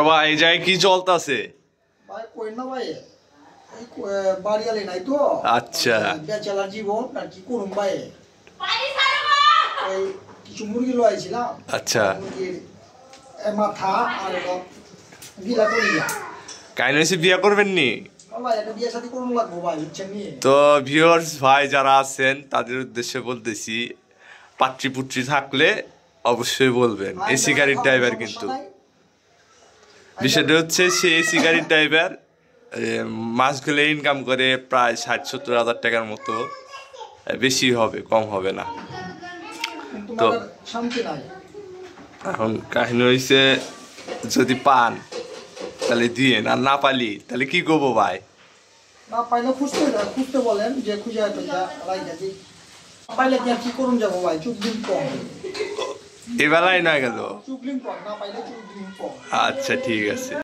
ভাই এই জায়গায় কি চলতেছে? ভাই কই না ভাই, এই বাড়িয়ালে নাই তো। আচ্ছা, বেচালার জীবন আর কি করুম ভাই। ওই কিছু মুরগি লইছিলাম। আচ্ছা, মুরগির মাথা আর গিলা করিয়া কাইনেসি বিয়ে করবেন নি? ভাই একটা বিয়ে শাদী করুন লাগবো ভাই, বুঝছেন নি? তো ভিউয়ার্স ভাই যারা আছেন তাদের উদ্দেশ্যে বলতেছি, পাত্রী পুত্রী থাকলে অবশ্যই বলবেন। এসি গাড়ির ড্রাইভার, কিন্তু বিষয়টা হচ্ছে সে এসি গাড়ির ড্রাইভার, মাস গেলে ইনকাম করে প্রায় 60-70 হাজার টাকার মতো, বেশি হবে, কম হবে না। তো শান্তি নাই। এখন কাহিনী হয়েছে, যদি পান তাহলে দিয়ে, আর না পালি তাহলে কি করবো ভাই? না পাইলে খুঁজতে বলেন, যে খুঁজে রাইখা পাইলে কি করুন যাবো ভাই, চুপ কম এবেলাই না গেল। চুপ না পাইলে চুপ। আচ্ছা ঠিক আছে।